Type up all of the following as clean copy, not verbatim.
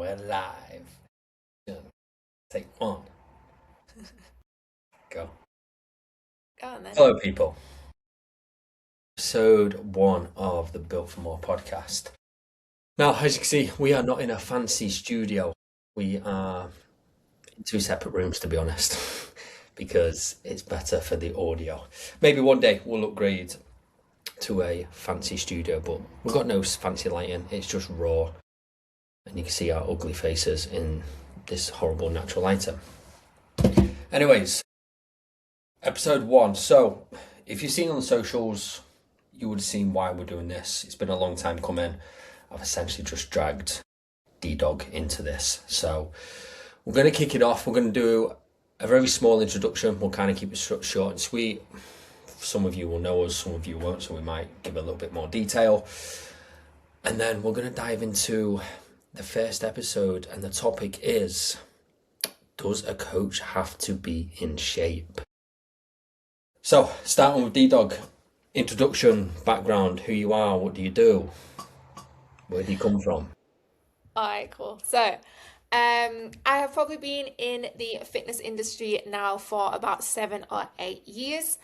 We're live. Take one. Go. Go on then. Hello, people. Episode 1 of the Built for More podcast. Now, as you can see, we are not in a fancy studio. We are in 2 separate rooms, to be honest, because it's better for the audio. Maybe one day we'll upgrade to a fancy studio, but we've got no fancy lighting. It's just raw. And you can see our ugly faces in this horrible natural lighting. Anyways, episode 1. So, if you've seen on the socials, you would have seen why we're doing this. It's been a long time coming. I've essentially just dragged D-Dog into this. So, we're going to kick it off. We're going to do a very small introduction. We'll kind of keep it short and sweet. Some of you will know us, some of you won't, so we might give a little bit more detail. And then we're going to dive into the first episode, and the topic is, does a coach have to be in shape? So, starting with D-Dog, introduction, background, who you are, what do you do, where do you come from? All right, cool. So, I have probably been in the fitness industry now for about 7 or 8 years.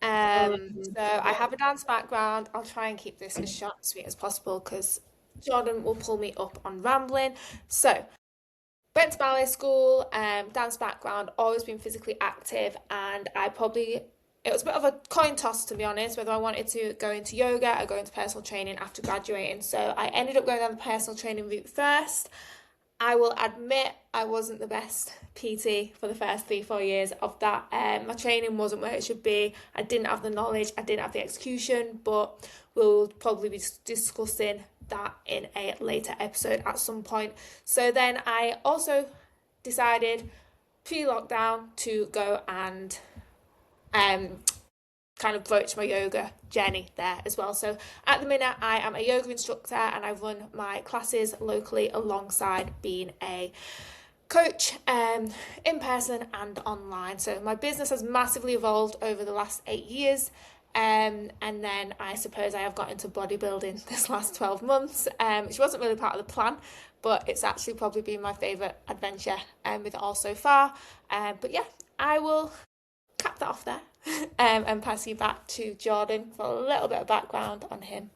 So I have a dance background. I'll try and keep this as short and sweet as possible because Jordan will pull me up on rambling. So, went to ballet school, dance background, always been physically active, and it was a bit of a coin toss, to be honest, whether I wanted to go into yoga or go into personal training after graduating. So I ended up going down the personal training route first. I will admit I wasn't the best PT for the first 3-4 years of that. My training wasn't where it should be. I didn't have the knowledge, I didn't have the execution, but we'll probably be discussing that in a later episode at some point. So then I also decided pre-lockdown to go and kind of broach my yoga journey there as well. So at the minute I am a yoga instructor and I run my classes locally alongside being a coach in person and online. So my business has massively evolved over the last 8 years. And then I suppose I have got into bodybuilding this last 12 months, which wasn't really part of the plan, but it's actually probably been my favourite adventure with it all so far. But yeah, I will cap that off there and pass you back to Jordan for a little bit of background on him.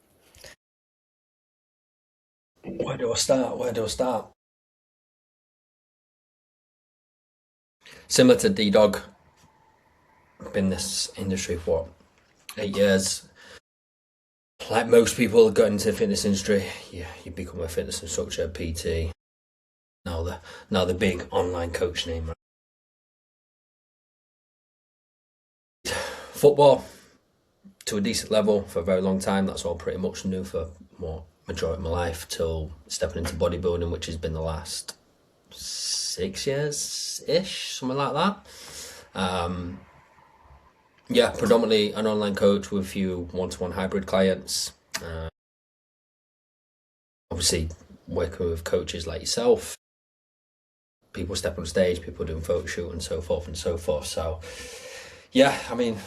Where do I start? Similar to D-Dog, I've been in this industry for 8 years. Like most people that got into the fitness industry, you become a fitness instructor, PT. Now the big online coach name. Right? Football to a decent level for a very long time. That's all pretty much knew for more majority of my life till stepping into bodybuilding, which has been the last 6 years ish, something like that. Predominantly an online coach with a few one-to-one hybrid clients. Obviously, working with coaches like yourself, people step on stage, people doing photo shoot and so forth and so forth. So, yeah, I mean,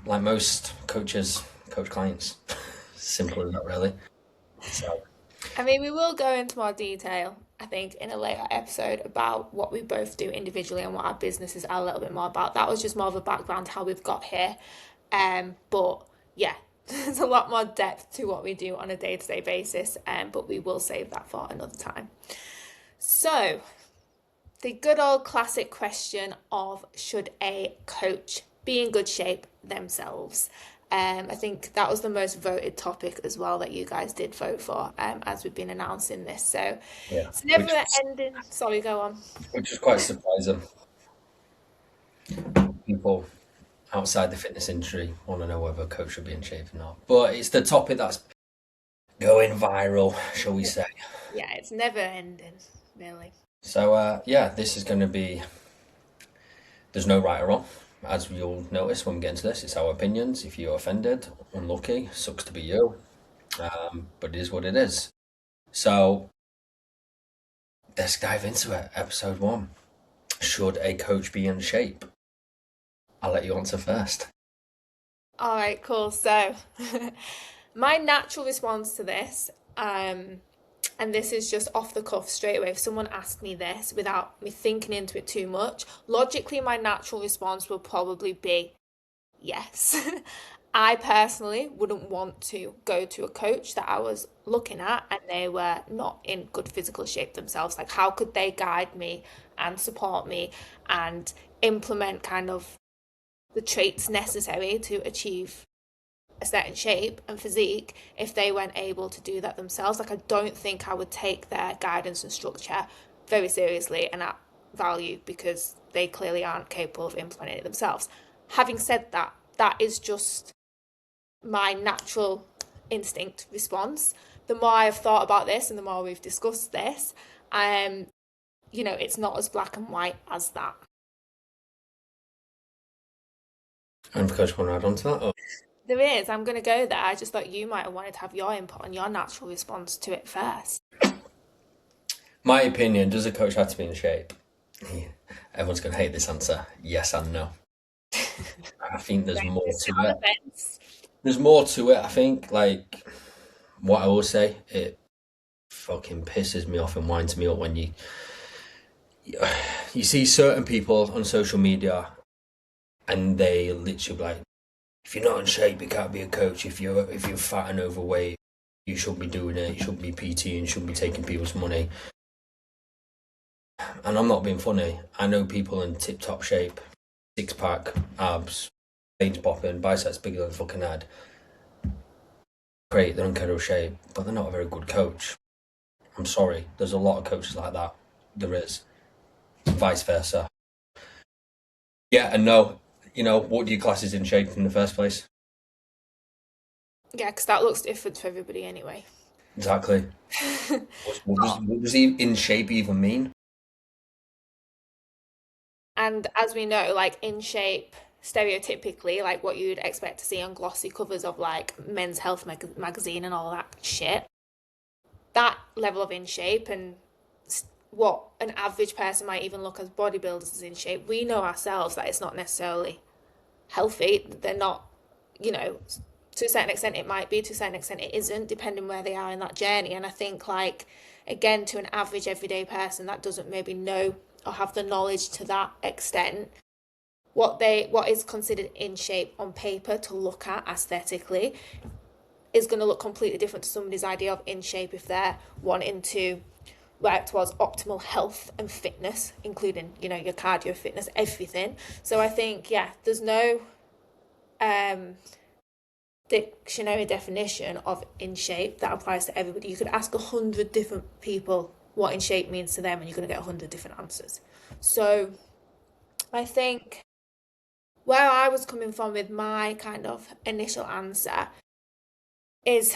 like most coaches, coach clients. Simple as that, really. So, I mean, we will go into more detail, I think, in a later episode about what we both do individually and what our businesses are a little bit more about. That was just more of a background how we've got here. But yeah, there's a lot more depth to what we do on a day-to-day basis, but we will save that for another time. So, the good old classic question of should a coach be in good shape themselves? I think that was the most voted topic as well that you guys did vote for as we've been announcing this. So yeah, it's never ending. Sorry, go on. which is quite surprising. People outside the fitness industry want to know whether a coach should be in shape or not. But it's the topic that's going viral, shall we say. Yeah, it's never ending, really. So, this is going to be, there's no right or wrong. As you'll notice when we get into this, it's our opinions. If you're offended, unlucky, sucks to be you. But it is what it is. So, let's dive into it. Episode 1. Should a coach be in shape? I'll let you answer first. All right, cool. So my natural response to this and this is just off the cuff straight away, if someone asked me this without me thinking into it too much, logically my natural response would probably be yes. I personally wouldn't want to go to a coach that I was looking at and they were not in good physical shape themselves. Like, how could they guide me and support me and implement kind of the traits necessary to achieve a certain shape and physique if they weren't able to do that themselves? Like, I don't think I would take their guidance and structure very seriously and at value because they clearly aren't capable of implementing it themselves. Having said that, that is just my natural instinct response. The more I've thought about this and the more we've discussed this, it's not as black and white as that. And Coach, want to add on to that? Or? There is. I'm going to go there. I just thought you might have wanted to have your input on your natural response to it first. My opinion, does a coach have to be in shape? Yeah. Everyone's going to hate this answer. Yes and no. I think there's more to it. There's more to it. I think, like, what I will say, it fucking pisses me off and winds me up when you see certain people on social media and they literally be like, if you're not in shape, you can't be a coach. If you're fat and overweight, you shouldn't be doing it. You shouldn't be PTing. You shouldn't be taking people's money. And I'm not being funny. I know people in tip-top shape, six-pack, abs, veins popping, biceps bigger than a fucking head. Great, they're in incredible shape, but they're not a very good coach. I'm sorry. There's a lot of coaches like that. There is. Vice versa. Yeah and no. What do you class as in shape in the first place? Yeah, because that looks different for everybody anyway. Exactly. What does in shape even mean? And as we know, like in shape, stereotypically, like what you'd expect to see on glossy covers of like Men's Health magazine and all that shit, that level of in shape and what an average person might even look as bodybuilders as in shape, we know ourselves that it's not necessarily healthy. They're not, to a certain extent it might be, to a certain extent it isn't, depending where they are in that journey. And I think, like, again, to an average everyday person that doesn't maybe know or have the knowledge to that extent, what is considered in shape on paper to look at aesthetically is going to look completely different to somebody's idea of in shape if they're wanting to work towards optimal health and fitness, including, your cardio, fitness, everything. So I think, yeah, there's no dictionary definition of in shape that applies to everybody. You could ask 100 different people what in shape means to them and you're going to get 100 different answers. So I think where I was coming from with my kind of initial answer is,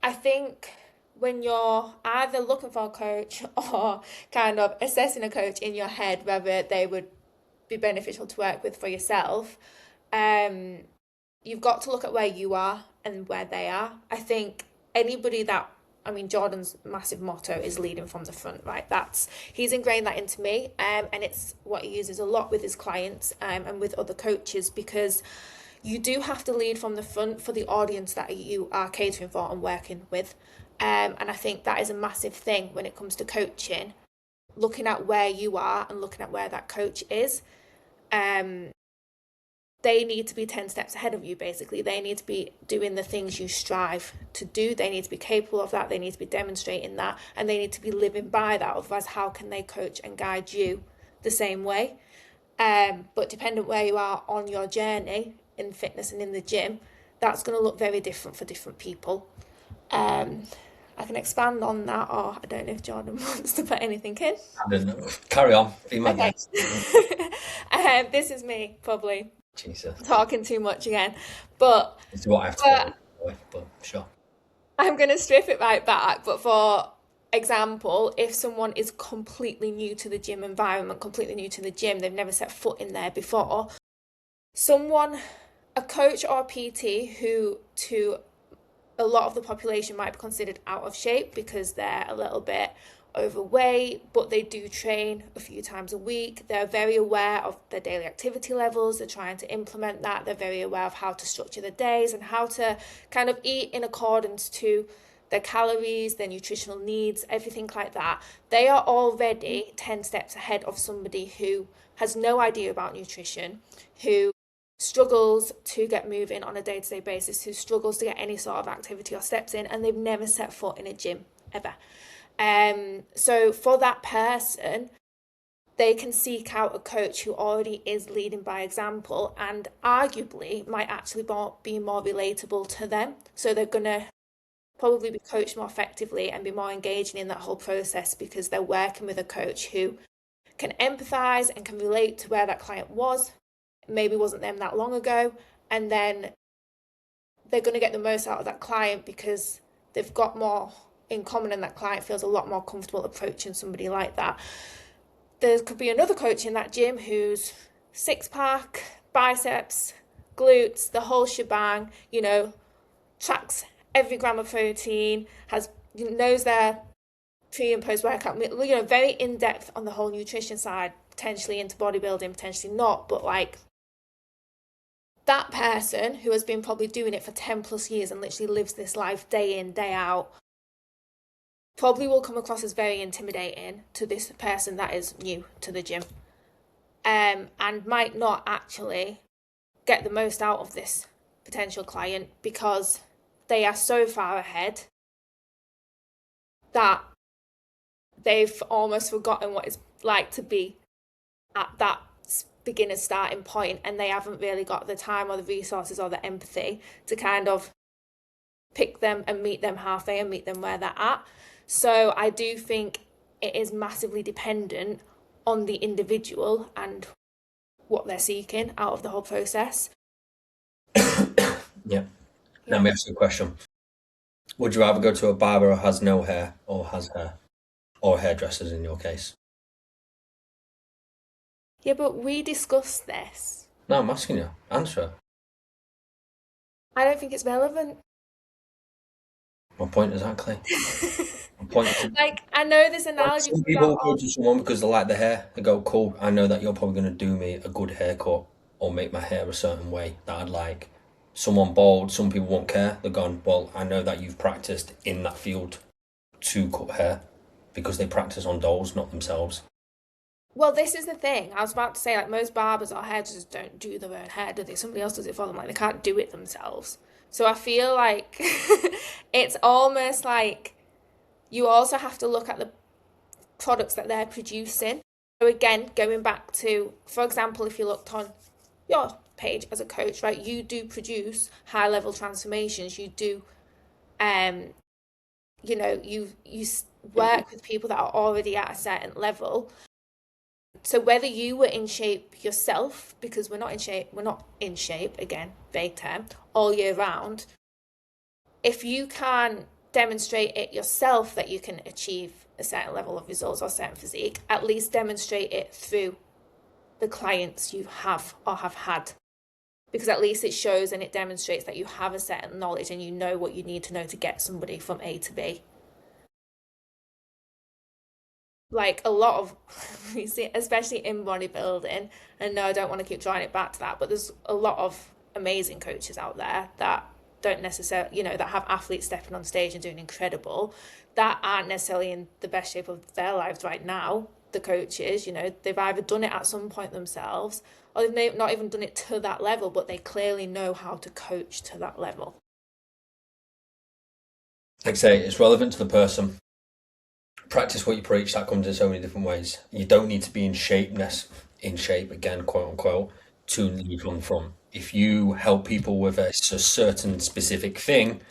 I think when you're either looking for a coach or kind of assessing a coach in your head, whether they would be beneficial to work with for yourself, you've got to look at where you are and where they are. I think Jordan's massive motto is leading from the front, right? He's ingrained that into me, and it's what he uses a lot with his clients and with other coaches, because you do have to lead from the front for the audience that you are catering for and working with. And I think that is a massive thing when it comes to coaching, looking at where you are and looking at where that coach is. They need to be 10 steps ahead of you, basically. They need to be doing the things you strive to do. They need to be capable of that. They need to be demonstrating that. And they need to be living by that. Otherwise, how can they coach and guide you the same way? But depending where you are on your journey in fitness and in the gym, that's going to look very different for different people. I can expand on that, or I don't know if Jordan wants to put anything in. I don't know. Carry on. Be my guest. This is me, probably. Jesus. Talking too much again. But it's what I have to do, but sure. I'm going to strip it right back. But for example, if someone is completely new to the gym environment, completely new to the gym, they've never set foot in there before, a coach or a PT who to a lot of the population might be considered out of shape because they're a little bit overweight, but they do train a few times a week. They're very aware of their daily activity levels. They're trying to implement that. They're very aware of how to structure their days and how to kind of eat in accordance to their calories, their nutritional needs, everything like that. They are already 10 steps ahead of somebody who has no idea about nutrition, who struggles to get moving on a day-to-day basis, who struggles to get any sort of activity or steps in, and they've never set foot in a gym ever. So for that person, they can seek out a coach who already is leading by example and arguably might actually be more relatable to them. So they're going to probably be coached more effectively and be more engaging in that whole process because they're working with a coach who can empathize and can relate to where that client was, maybe wasn't them that long ago, and then they're going to get the most out of that client because they've got more in common and that client feels a lot more comfortable approaching somebody like that. There could be another coach in that gym who's six-pack, biceps, glutes, the whole shebang, tracks every gram of protein, knows their pre and post workout, very in depth on the whole nutrition side, potentially into bodybuilding, potentially not, but like that person who has been probably doing it for 10 plus years and literally lives this life day in, day out, probably will come across as very intimidating to this person that is new to the gym, and might not actually get the most out of this potential client because they are so far ahead that they've almost forgotten what it's like to be at that beginner starting point, and they haven't really got the time or the resources or the empathy to kind of pick them and meet them halfway and meet them where they're at. So I do think it is massively dependent on the individual and what they're seeking out of the whole process. Yeah. Let me ask you a question. Would you rather go to a barber who has no hair or has hair? Or hairdressers in your case? Yeah, but we discussed this. No, I'm asking you. Answer it. I don't think it's relevant. My point exactly. My point is, Like, I know this analogy some people go to someone because they like the hair. They go, cool, I know that you're probably going to do me a good haircut or make my hair a certain way that I'd like. Someone bald, some people won't care. They're gone, well, I know that you've practiced in that field to cut hair because they practice on dolls, not themselves. Well, this is the thing. I was about to say, like, most barbers or hairdressers don't do their own hair, do they? Somebody else does it for them. Like, they can't do it themselves. So I feel like it's almost like you also have to look at the products that they're producing. So again, going back to, for example, if you looked on your page as a coach, right, you do produce high level transformations. You do, you work with people that are already at a certain level. So whether you were in shape yourself, because we're not in shape, again, vague term, all year round, if you can demonstrate it yourself that you can achieve a certain level of results or certain physique, at least demonstrate it through the clients you have or have had. Because at least it shows and it demonstrates that you have a certain knowledge and you know what you need to know to get somebody from A to B. Like a lot of, we see, especially in bodybuilding, and no, I don't want to keep drawing it back to that, but there's a lot of amazing coaches out there that don't necessarily, that have athletes stepping on stage and doing incredible, that aren't necessarily in the best shape of their lives right now. The coaches, they've either done it at some point themselves or they've not even done it to that level, but they clearly know how to coach to that level. Like I say, it's relevant to the person. Practice what you preach. That comes in so many different ways. You don't need to be in shape again, quote unquote, to lead from the front. If you help people with a certain specific thing,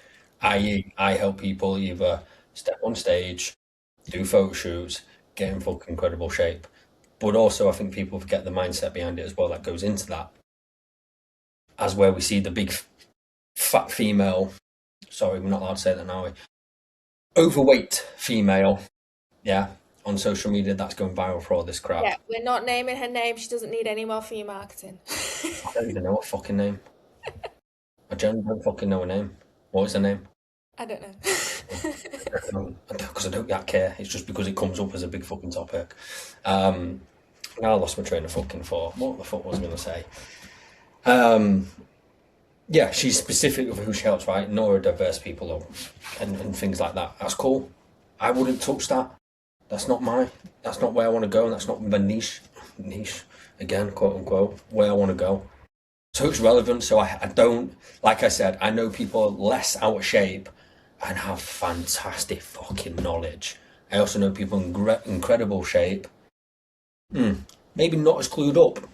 i.e., I help people either step on stage, do photo shoots, get in fucking incredible shape. But also, I think people forget the mindset behind it as well that goes into that. As where we see the big fat female, sorry, we're not allowed to say that now, overweight female, yeah, on social media, that's going viral for all this crap. Yeah, we're not naming her name. She doesn't need any more for your marketing. I don't even know her fucking name. I generally don't fucking know her name. What is her name? I don't know. Because I don't that care. It's just because it comes up as a big fucking topic. Now I lost my train of fucking thought. What the fuck was I going to say? Yeah, she's specific of who she helps, right? Neurodiverse people and things like that. That's cool. I wouldn't touch that. That's not my. That's not where I want to go, and that's not my niche again, quote unquote, where I want to go. So it's relevant. So I don't, like I said, I know people less out of shape and have fantastic fucking knowledge. I also know people in incredible shape, maybe not as clued up.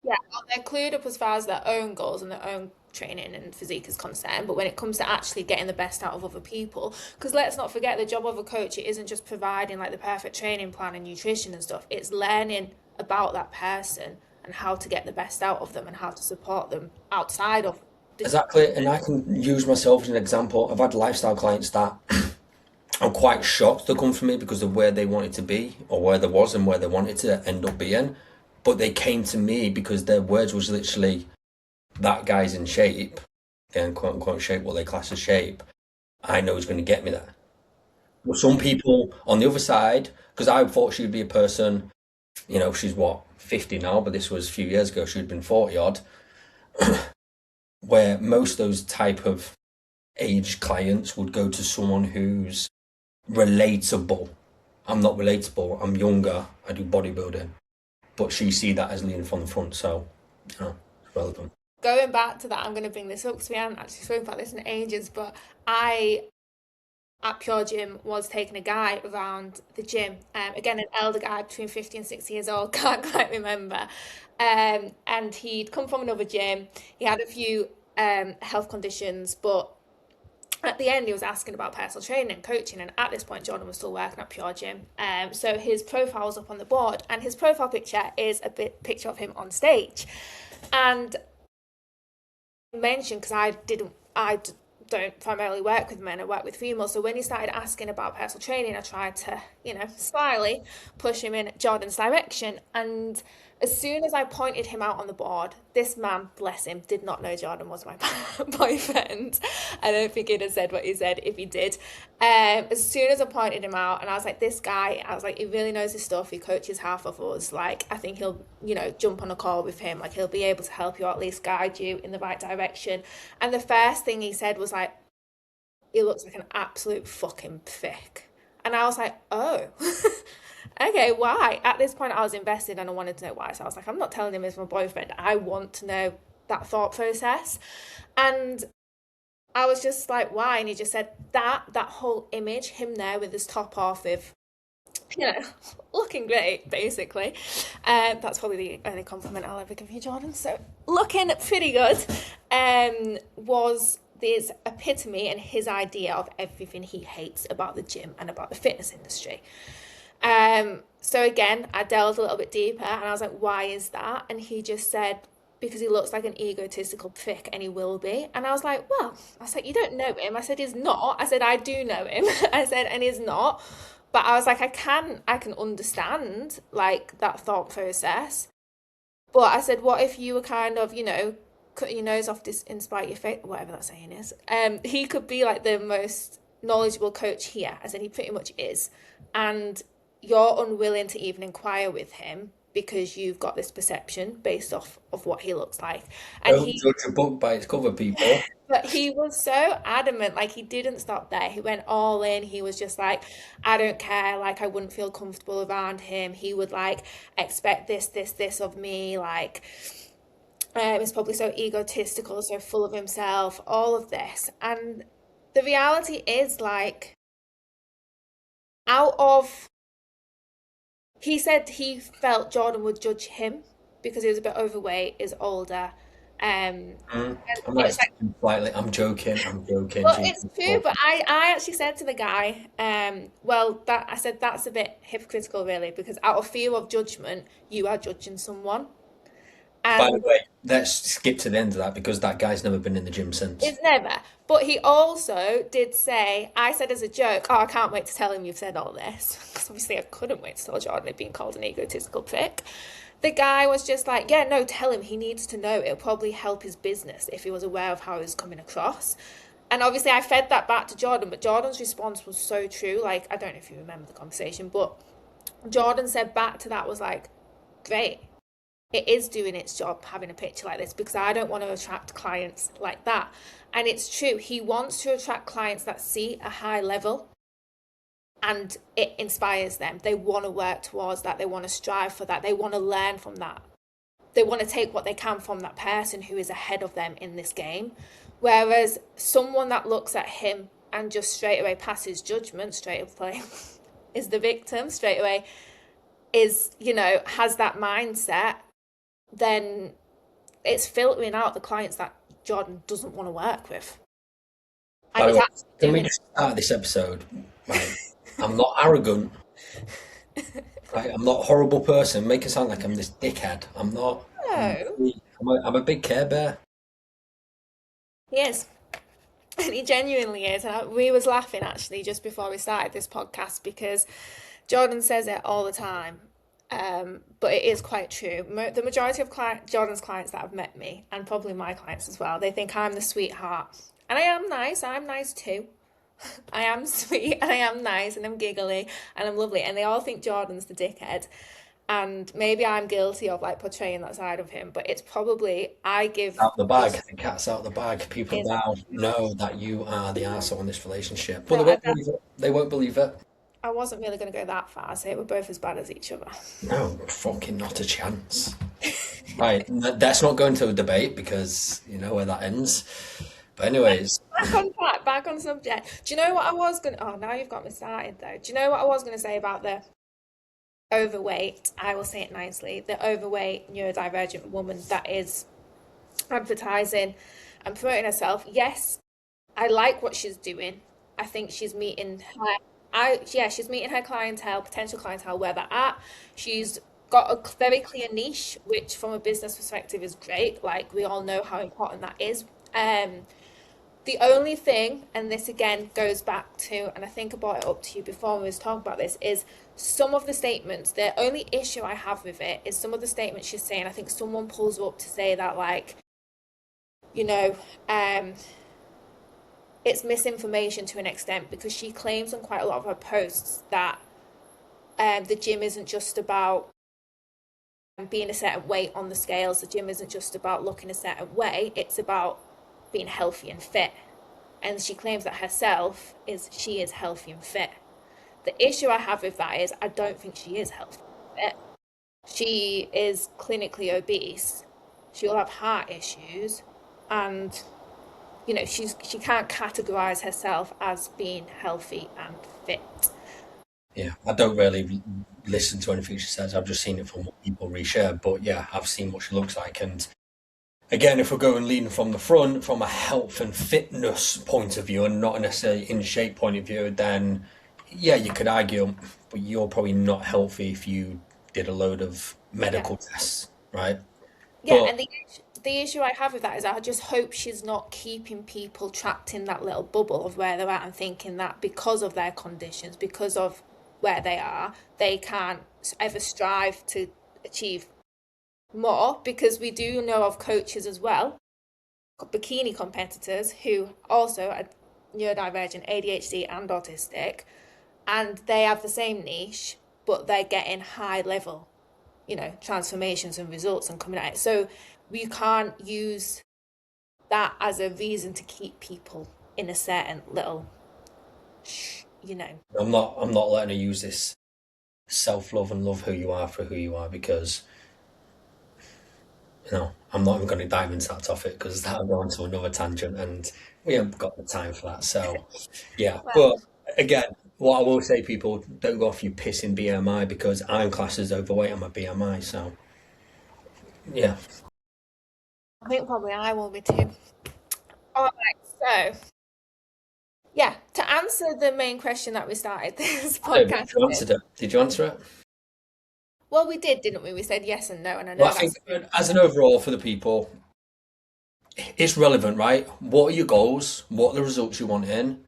Yeah, well, they're clued up as far as their own goals and their own training and physique is concerned. But when it comes to actually getting the best out of other people, because let's not forget the job of a coach, it isn't just providing like the perfect training plan and nutrition and stuff. It's learning about that person and how to get the best out of them and how to support them outside of the gym. Exactly, and I can use myself as an example. I've had lifestyle clients that I'm quite shocked they come from me because of where they wanted to be or where they was and where they wanted to end up being. But they came to me because their words was literally that guy's in shape, and quote unquote shape, what they class as shape. I know he's going to get me there. But some people on the other side, because I thought she'd be a person, she's what, 50 now, but this was a few years ago, she'd been 40 odd, where most of those type of age clients would go to someone who's relatable. I'm not relatable. I'm younger. I do bodybuilding, but she see that as leading from the front, so it's relevant. Going back to that, I'm going to bring this up because we haven't actually spoken about this in ages, but I at Pure Gym was taking a guy around the gym. Again, an elder guy between 50 and 60 years old, can't quite remember. And he'd come from another gym. He had a few health conditions, but at the end, he was asking about personal training and coaching. And at this point, Jordan was still working at Pure Gym. So his profile was up on the board, and his profile picture is a picture of him on stage. And mentioned because don't primarily work with men, I work with females. So when he started asking about personal training, I tried to, slyly push him in Jordan's direction. And as soon as I pointed him out on the board, this man, bless him, did not know Jordan was my boyfriend. I don't think he'd have said what he said if he did. As soon as I pointed him out, and I was like, this guy, I was like, he really knows his stuff. He coaches half of us. Like, I think he'll, jump on a call with him. Like, he'll be able to help you, or at least guide you in the right direction. And the first thing he said was like, he looks like an absolute fucking prick. And I was like, oh, okay, why? At this point, I was invested and I wanted to know why. So I was like, I'm not telling him he's my boyfriend. I want to know that thought process. And I was just like, why? And he just said that whole image, him there with his top off, with you know, looking great, basically. That's probably the only compliment I'll ever give you, Jordan. So looking pretty good was this epitome and his idea of everything he hates about the gym and about the fitness industry. So again, I delved a little bit deeper and I was like, why is that? And he just said, because he looks like an egotistical prick and he will be. And I was like, well, I said, you don't know him. I said, he's not. I said, I do know him. I said, and he's not. But I was like, I can understand like that thought process. But I said, what if you were kind of, cut your nose off this in spite of your face, whatever that saying is. He could be like the most knowledgeable coach here. I said, he pretty much is. And you're unwilling to even inquire with him because you've got this perception based off of what he looks like. And Don't judge a book by its cover, people. but he was so adamant, like he didn't stop there. He went all in. He was just like, I don't care, like I wouldn't feel comfortable around him. He would like expect this of me, like he's probably so egotistical, so full of himself, all of this. And the reality is like out of he said he felt Jordan would judge him because he was a bit overweight, is older. Mm. And I'm like it's like, slightly. I'm joking. well, it's Jesus. true, but I actually said to the guy, well, that I said that's a bit hypocritical, really, because out of fear of judgment, you are judging someone, By the and way, let's skip to the end of that because that guy's never been in the gym since. it's never. But he also did say, I said as a joke, oh, I can't wait to tell him you've said all this, because obviously I couldn't wait to tell Jordan he'd been called an egotistical prick. The guy was just like, yeah, no, tell him he needs to know. It'll probably help his business if he was aware of how he was coming across. And obviously, I fed that back to Jordan, but Jordan's response was so true. Like, I don't know if you remember the conversation, but Jordan said back to that was like, great. it is doing its job having a picture like this, because I don't want to attract clients like that. And it's true, he wants to attract clients that see a high level and it inspires them. They want to work towards that, they want to strive for that, they want to learn from that. They want to take what they can from that person who is ahead of them in this game. Whereas someone that looks at him and just straight away passes judgment, straight away is the victim, straight away is, has that mindset, then it's filtering out the clients that Jordan doesn't want to work with. By And the he's way, actually can we doing just start this episode? Right. I'm not arrogant. Right? I'm not a horrible person. Make it sound like I'm this dickhead. I'm not. no, I'm a big Care Bear. he is. And he genuinely is. And we was laughing actually just before we started this podcast, because Jordan says it all the time. But it is quite true. The majority of Jordan's clients that have met me, and probably my clients as well, they think I'm the sweetheart. And I am nice. I'm nice too. I am sweet and I am nice and I'm giggly and I'm lovely. And they all think Jordan's the dickhead. And maybe I'm guilty of like portraying that side of him, but it's probably I give Out the bag. this The cat's out the bag. People is now know that you are the arsehole in this relationship. But no, they won't believe it. They won't believe it. I wasn't really going to go that far. I say we're both as bad as each other. No, fucking not a chance. Right, let's not go into a debate because you know where that ends. But anyways, Back on track, back on subject. Do you know what I was going to... Oh, now you've got me started though. Do you know what I was going to say about the overweight? I will say it nicely. The overweight neurodivergent woman that is advertising and promoting herself. Yes, I like what she's doing. I think she's meeting she's meeting her clientele, potential clientele where they're at. She's got a very clear niche, which from a business perspective is great. Like we all know how important that is. The only thing, and this again goes back to, and I think I brought it up to you before we was talking about this, is some of the statements. The only issue I have with it is some of the statements she's saying. I think someone pulls her up to say that, like, you know, it's misinformation to an extent, because she claims on quite a lot of her posts that the gym isn't just about being a certain weight on the scales. The gym isn't just about looking a certain way. It's about being healthy and fit. And she claims that herself she is healthy and fit. The issue I have with that is I don't think she is healthy and fit. She is clinically obese. She'll have heart issues, and she can't categorize herself as being healthy and fit. yeah, I don't really listen to anything she says. I've just seen it from what people reshare. But yeah, I've seen what she looks like. And again, if we're going leading from the front, from a health and fitness point of view, and not necessarily in shape point of view, then yeah, you could argue, but you're probably not healthy if you did a load of Yeah. medical tests, right? Yeah, But and the issue I have with that is I just hope she's not keeping people trapped in that little bubble of where they're at and thinking that because of their conditions, because of where they are, they can't ever strive to achieve more, because we do know of coaches as well, bikini competitors who also are neurodivergent, ADHD and autistic, and they have the same niche, but they're getting high level, transformations and results and coming at it. So we can't use that as a reason to keep people in a certain little, you know. I'm not letting her use this self-love and love who you are for who you are, because I'm not even going to dive into that topic because that'll go into another tangent and we haven't got the time for that. So yeah, Well, but again, what I will say, people, don't go off you pissing BMI, because I'm classed as overweight on my BMI. So yeah, I think probably I will be too. All right, so yeah, to answer the main question that we started this podcast you with. answered it. Did you answer it? Well, we did, didn't we? We said yes and no, and I Well, know I think that's as an overall for the people, it's relevant, right? What are your goals? What are the results you want in?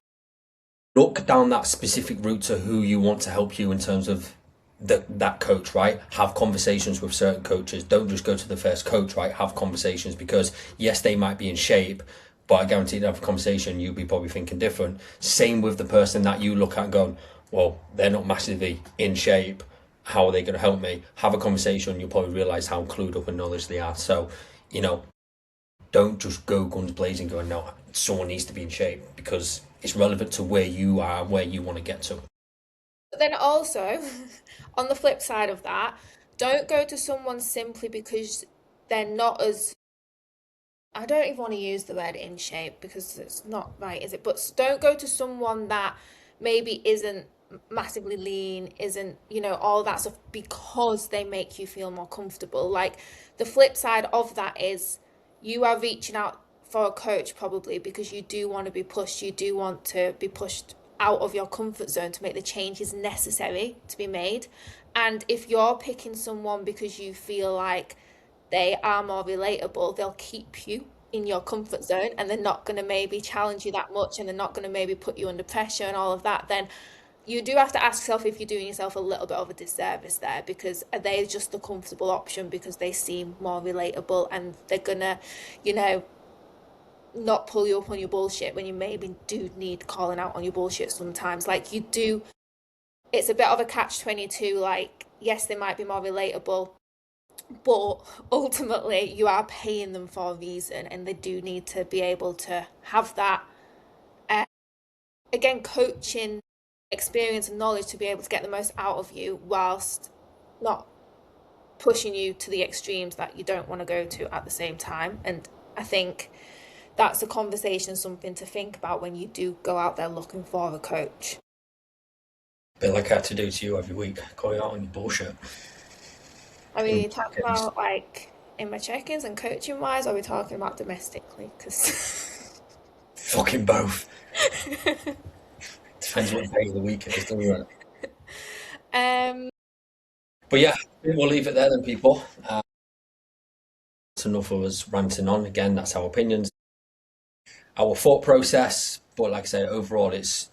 Look down that specific route to who you want to help you in terms of that coach, right? Have conversations with certain coaches. Don't just go to the first coach, right? Have conversations, because yes, they might be in shape, but I guarantee to have a conversation, you'll be probably thinking different. Same with the person that you look at and going, well, they're not massively in shape. how are they going to help me? Have a conversation. You'll probably realize how clued up and knowledge they are. So, you know, don't just go guns blazing going, no, someone needs to be in shape, because it's relevant to where you are and where you want to get to. But then also, on the flip side of that, don't go to someone simply because they're not as, I don't even want to use the word in shape because it's not right, is it? But don't go to someone that maybe isn't massively lean, isn't, all that stuff because they make you feel more comfortable. Like the flip side of that is you are reaching out for a coach probably because you do want to be pushed, you do want to be pushed out of your comfort zone to make the changes necessary to be made. And if you're picking someone because you feel like they are more relatable, they'll keep you in your comfort zone and they're not going to maybe challenge you that much and they're not going to maybe put you under pressure and all of that, then you do have to ask yourself if you're doing yourself a little bit of a disservice there, because are they just the comfortable option because they seem more relatable and they're gonna, you know, not pull you up on your bullshit when you maybe do need calling out on your bullshit sometimes. Like you do, it's a bit of a catch-22. Like, yes, they might be more relatable, but ultimately you are paying them for a reason and they do need to be able to have that uh, again coaching experience and knowledge to be able to get the most out of you whilst not pushing you to the extremes that you don't want to go to at the same time. And I think that's a conversation, something to think about when you do go out there looking for a coach. Bit like I had to do to you every week, call you out on your bullshit. Are In we talking seconds. about like in my check-ins and coaching wise, or are we talking about domestically? Because Fucking both. Depends what day of the week it is, doesn't it? um But yeah, we'll leave it there then, people. That's enough of us ranting on. Again, that's our opinions, our thought process. But like I say, overall, it's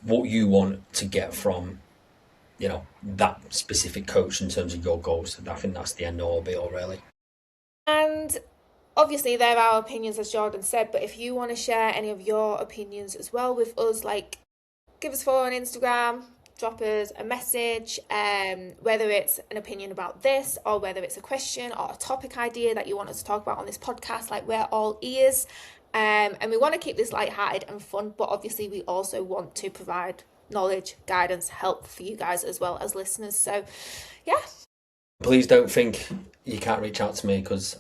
what you want to get from, that specific coach in terms of your goals. And I think that's the end all be all, really. and obviously they're our opinions as Jordan said, but if you want to share any of your opinions as well with us, like give us a follow on Instagram, drop us a message, whether it's an opinion about this or whether it's a question or a topic idea that you want us to talk about on this podcast. Like we're all ears. And we want to keep this lighthearted and fun, but obviously we also want to provide knowledge, guidance, help for you guys as well as listeners. So yeah, Please don't think you can't reach out to me because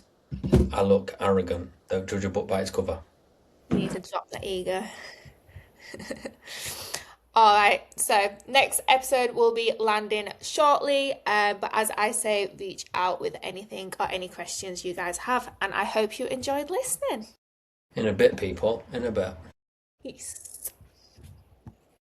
I look arrogant. Don't judge a book by its cover. you need to drop the ego. All right, so next episode will be landing shortly. But as I say, reach out with anything or any questions you guys have. And I hope you enjoyed listening. In a bit, people. In a bit. Peace.